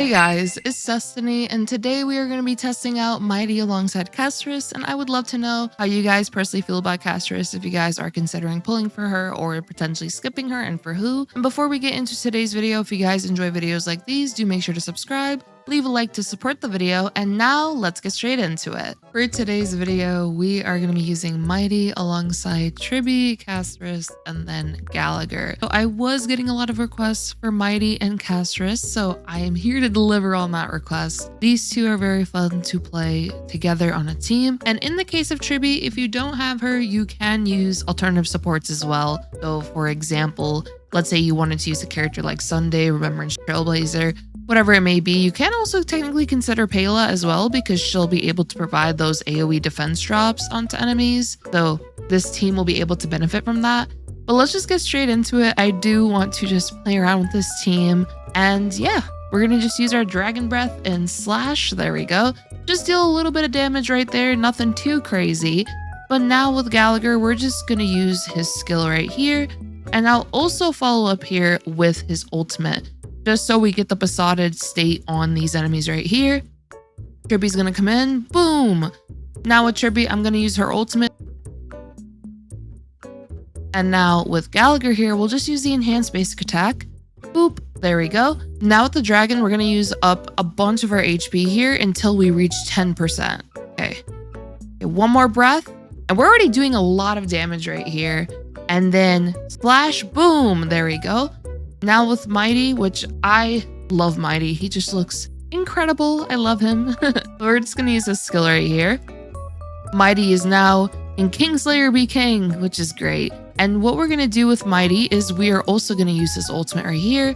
Hey guys, it's Destiny, and today we are going to be testing out Mydei alongside Castorice, and I would love to know how you guys personally feel about Castorice, if you guys are considering pulling for her or potentially skipping her, and for who. And before we get into today's video, if you guys enjoy videos like these, do make sure to subscribe, leave a like to support the video, and now let's get straight into it. For today's video, we are going to be using Mydei alongside Tribbie, Castorice, and then Gallagher. So I was getting a lot of requests for Mydei and Castorice, so I am here to deliver on that request. These two are very fun to play together on a team, and in the case of Tribbie, if you don't have her, you can use alternative supports as well. So for example, let's say you wanted to use a character like Sunday, Remembrance Trailblazer, whatever it may be. You can also technically consider Pela as well, because she'll be able to provide those AoE defense drops onto enemies. So this team will be able to benefit from that. But let's just get straight into it. I do want to just play around with this team. And yeah, we're going to just use our Dragon Breath and Slash. There we go. Just deal a little bit of damage right there. Nothing too crazy. But now with Gallagher, we're just going to use his skill right here. And I'll also follow up here with his ultimate, just so we get the besotted state on these enemies right here. Tribbie's gonna come in, boom. Now with Tribbie, I'm gonna use her ultimate. And now with Gallagher here, we'll just use the enhanced basic attack. Boop, there we go. Now with the dragon, we're gonna use up a bunch of our HP here until we reach 10%. Okay, one more breath. And we're already doing a lot of damage right here. And then splash, boom, there we go. Now with Mydei, which I love Mydei. He just looks incredible. I love him. We're just going to use this skill right here. Mydei is now in Kingslayer be King, which is great. And what we're going to do with Mydei is we are also going to use his ultimate right here.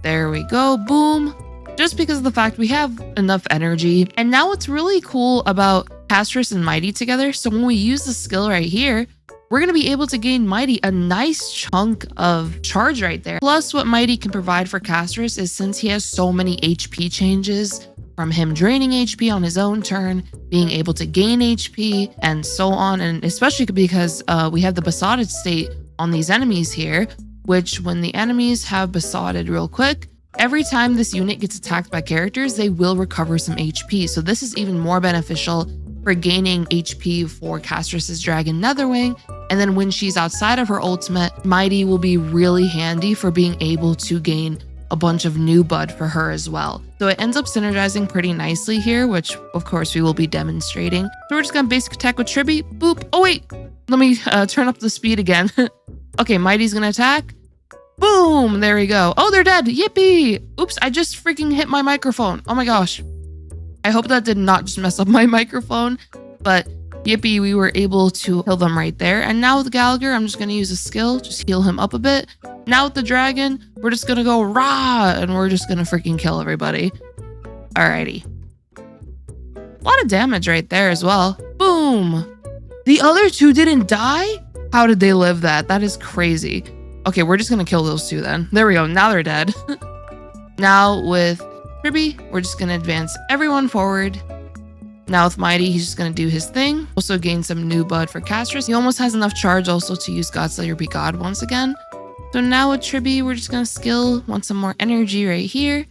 There we go. Boom. Just because of the fact we have enough energy. And now what's really cool about Castorice and Mydei together, so when we use the skill right here, we're going to be able to gain Mydei a nice chunk of charge right there. Plus, what Mydei can provide for Castorice is, since he has so many HP changes, from him draining HP on his own turn, being able to gain HP, and so on, and especially because we have the besotted state on these enemies here, which when the enemies have besotted real quick, every time this unit gets attacked by characters, they will recover some HP. So this is even more beneficial for gaining HP for Castorice's Dragon Netherwing. And then when she's outside of her ultimate, Mydei will be really handy for being able to gain a bunch of new bud for her as well. So it ends up synergizing pretty nicely here, which of course we will be demonstrating. So we're just gonna basic attack with Tribbie. Boop. Oh wait, let me turn up the speed again. Okay, Mydei's gonna attack. Boom, there we go. Oh, they're dead. Yippee. Oops, I just freaking hit my microphone. Oh my gosh. I hope that did not just mess up my microphone, but yippee, we were able to kill them right there. And now with Gallagher, I'm just going to use a skill, just heal him up a bit. Now with the dragon, we're just going to go rah, and we're just going to freaking kill everybody. Alrighty. A lot of damage right there as well. Boom. The other two didn't die? How did they live that? That is crazy. Okay, we're just going to kill those two then. There we go. Now they're dead. Now with Tribbie, we're just going to advance everyone forward. Now with Mydei, he's just going to do his thing. Also gain some new bud for Castorice. He almost has enough charge also to use Godslayer be God once again. So now with Tribbie, we're just going to skill, want some more energy right here.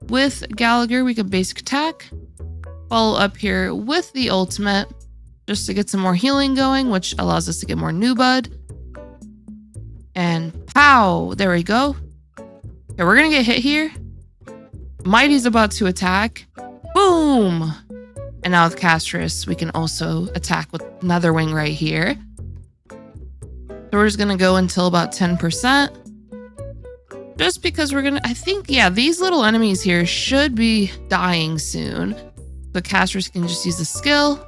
With Gallagher, we could basic attack. Follow up here with the ultimate, just to get some more healing going, which allows us to get more new bud. And pow, there we go. Okay, we're going to get hit here. Mydei's about to attack. Boom. And now with Castorice, we can also attack with Netherwing right here. So we're just going to go until about 10%. Just because we're going to, I think, yeah, these little enemies here should be dying soon. So Castorice can just use the skill.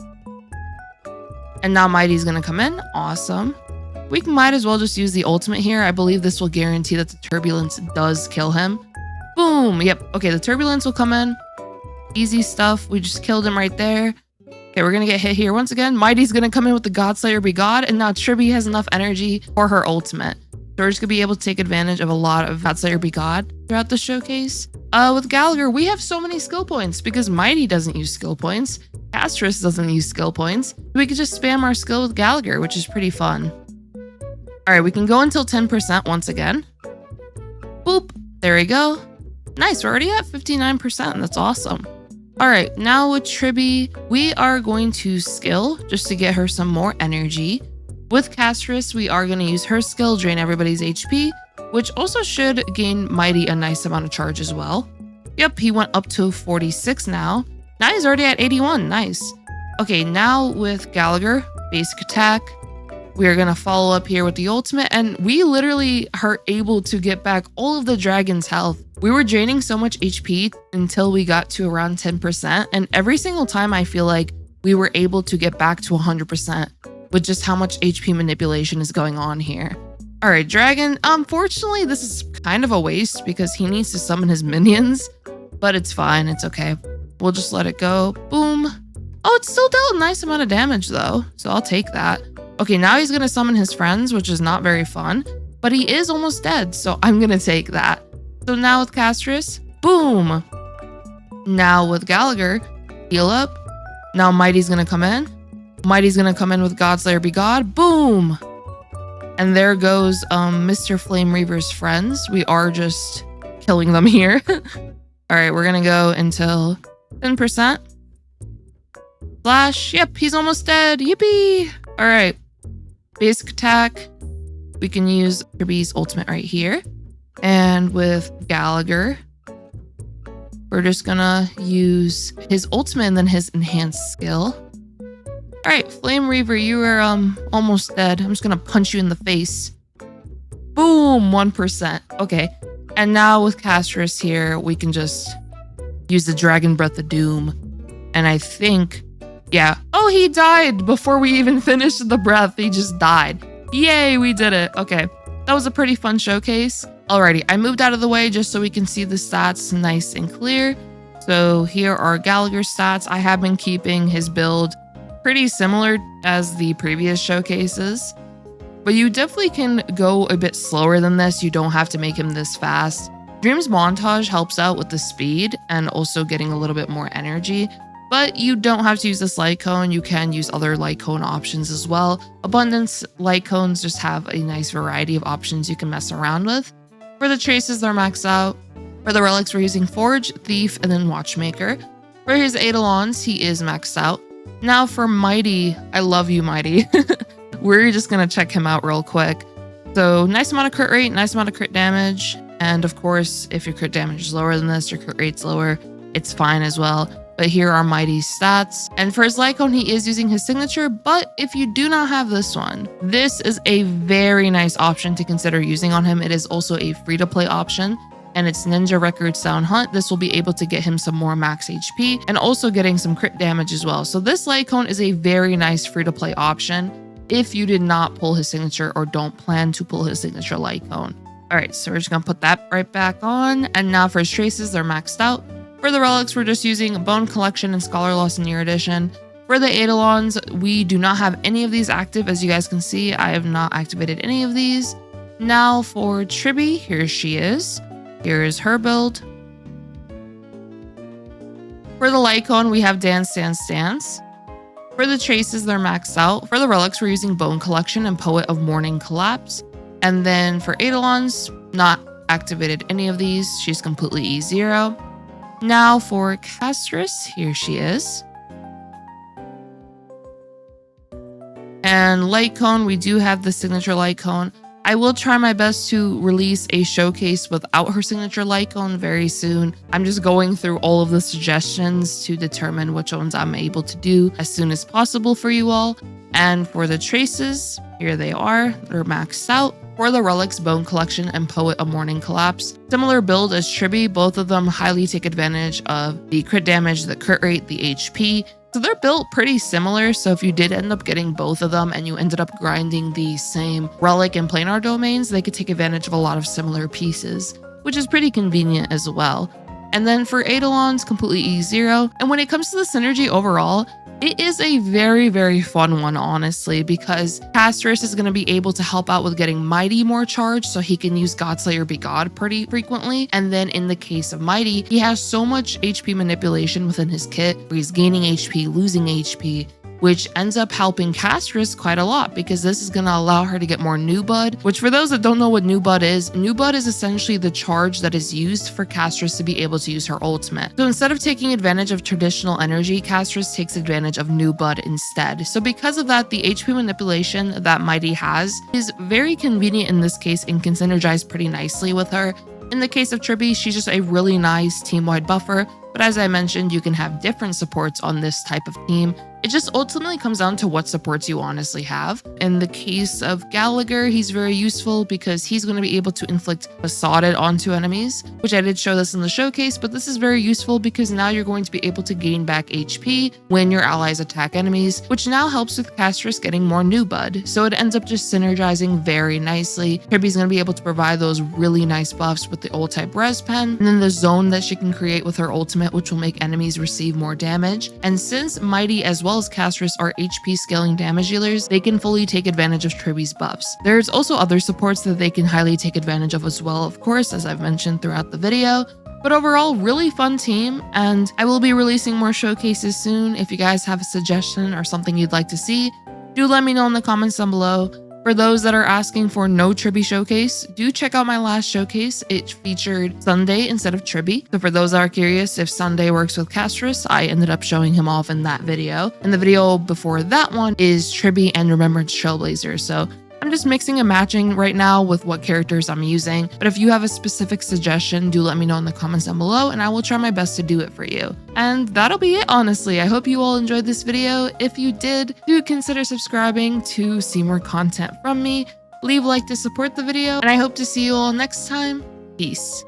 And now Mydei's going to come in. Awesome. We might as well just use the ultimate here. I believe this will guarantee that the turbulence does kill him. Boom. Yep. Okay, the turbulence will come in. Easy stuff. We just killed him right there. Okay, we're going to get hit here once again. Mydei's going to come in with the Godslayer be God. And now Tribbie has enough energy for her ultimate. So we're just going to be able to take advantage of a lot of Godslayer be God throughout the showcase. With Gallagher, we have so many skill points because Mydei doesn't use skill points. Castorice doesn't use skill points. We could just spam our skill with Gallagher, which is pretty fun. All right, we can go until 10% once again. Boop. There we go. Nice, we're already at 59%. That's awesome. All right, now with Tribbie, we are going to skill just to get her some more energy. With Castorice, we are going to use her skill, drain everybody's HP, which also should gain Mydei a nice amount of charge as well. Yep, he went up to 46 now. Now he's already at 81, nice. Okay, now with Gallagher, basic attack. We are going to follow up here with the ultimate, and we literally are able to get back all of the dragon's health. We were draining so much HP until we got to around 10%, and every single time I feel like we were able to get back to 100% with just how much HP manipulation is going on here. All right, dragon, unfortunately, this is kind of a waste because he needs to summon his minions, but it's fine, it's okay. We'll just let it go, boom. Oh, it still dealt a nice amount of damage though, so I'll take that. Okay, now he's gonna summon his friends, which is not very fun, but he is almost dead, so I'm gonna take that. So now with Castorice, boom. Now with Gallagher, heal up. Now Mydei's gonna come in. Mydei's gonna come in with Godslayer Be God, boom. And there goes Mr. Flame Reaver's friends. We are just killing them here. All right, we're gonna go until 10%. Slash, yep, he's almost dead, yippee. All right. Basic attack, we can use Tribbie's ultimate right here. And with Gallagher, we're just gonna use his ultimate and then his enhanced skill. All right, Flame Reaver, you are almost dead. I'm just gonna punch you in the face. Boom, 1%. Okay, and now with Castorice here, we can just use the Dragon Breath of Doom. And I think, yeah. Oh, he died before we even finished the breath. He just died. Yay, we did it. Okay, that was a pretty fun showcase. Alrighty, I moved out of the way just so we can see the stats nice and clear. So here are Gallagher's stats. I have been keeping his build pretty similar as the previous showcases, but you definitely can go a bit slower than this. You don't have to make him this fast. Dream's Montage helps out with the speed and also getting a little bit more energy. But you don't have to use this light cone. You can use other light cone options as well. Abundance light cones just have a nice variety of options you can mess around with. For the traces, they're maxed out. For the relics, we're using Forge, Thief, and then Watchmaker. For his Eidolons, he is maxed out. Now for Mydei, I love you, Mydei. We're just going to check him out real quick. So nice amount of crit rate, nice amount of crit damage. And of course, if your crit damage is lower than this, your crit rate's lower, it's fine as well. But here are Mydei's stats. And for his Lycone, he is using his signature, but if you do not have this one, this is a very nice option to consider using on him. It is also a free-to-play option, and it's Ninja Record Sound Hunt. This will be able to get him some more max HP and also getting some crit damage as well. So this Lycone is a very nice free-to-play option if you did not pull his signature or don't plan to pull his signature Lycone. All right, so we're just gonna put that right back on. And now for his traces, they're maxed out. For the relics, we're just using Bone Collection and Scholar Lost in Year Edition. For the Eidolons, we do not have any of these active. As you guys can see, I have not activated any of these. Now for Tribbie, here she is. Here is her build. For the Lycone, we have Dance, Dance, Dance. For the traces, they're maxed out. For the relics, we're using Bone Collection and Poet of Morning Collapse. And then for Eidolons, not activated any of these. She's completely E0. Now for Castorice, here she is. And Lycone, we do have the signature Lycone. I will try my best to release a showcase without her signature Lycone very soon. I'm just going through all of the suggestions to determine which ones I'm able to do as soon as possible for you all. And for the traces, here they are. They're maxed out. For the relics, Bone Collection and Poet of Morning Collapse. Similar build as Tribbie, both of them highly take advantage of the crit damage, the crit rate, the HP. So they're built pretty similar, so if you did end up getting both of them and you ended up grinding the same relic and planar domains, they could take advantage of a lot of similar pieces, which is pretty convenient as well. And then for Eidolons, completely E0. And when it comes to the synergy overall, it is a very, very fun one, honestly, because Castorice is going to be able to help out with getting Mydei more charge, so he can use Godslayer Be God pretty frequently. And then in the case of Mydei, he has so much HP manipulation within his kit, where he's gaining HP, losing HP, which ends up helping Castorice quite a lot because this is going to allow her to get more new bud, which for those that don't know what new bud is essentially the charge that is used for Castorice to be able to use her ultimate. So instead of taking advantage of traditional energy, Castorice takes advantage of new bud instead. So because of that, the HP manipulation that Mydei has is very convenient in this case and can synergize pretty nicely with her. In the case of Tribbie, she's just a really nice team-wide buffer, but as I mentioned, you can have different supports on this type of team. It just ultimately comes down to what supports you honestly have. In the case of Gallagher, he's very useful because he's going to be able to inflict Facade onto enemies, which I did show this in the showcase, but this is very useful because now you're going to be able to gain back HP when your allies attack enemies, which now helps with Castorice getting more new bud. So it ends up just synergizing very nicely. Tribbie's going to be able to provide those really nice buffs with the ult type res pen, and then the zone that she can create with her ultimate, which will make enemies receive more damage. And since Mydei as well as Castorice are HP scaling damage dealers, they can fully take advantage of Tribbie's buffs. There's also other supports that they can highly take advantage of as well, of course, as I've mentioned throughout the video. But overall, really fun team, and I will be releasing more showcases soon. If you guys have a suggestion or something you'd like to see, do let me know in the comments down below. For those that are asking for no Tribbie showcase, do check out my last showcase. It featured Sunday instead of Tribbie. So for those that are curious if Sunday works with Castorice, I ended up showing him off in that video. And the video before that one is Tribbie and Remembrance Trailblazer. So I'm just mixing and matching right now with what characters I'm using. But if you have a specific suggestion, do let me know in the comments down below and I will try my best to do it for you. And that'll be it, honestly. I hope you all enjoyed this video. If you did, do consider subscribing to see more content from me. Leave a like to support the video, and I hope to see you all next time. Peace.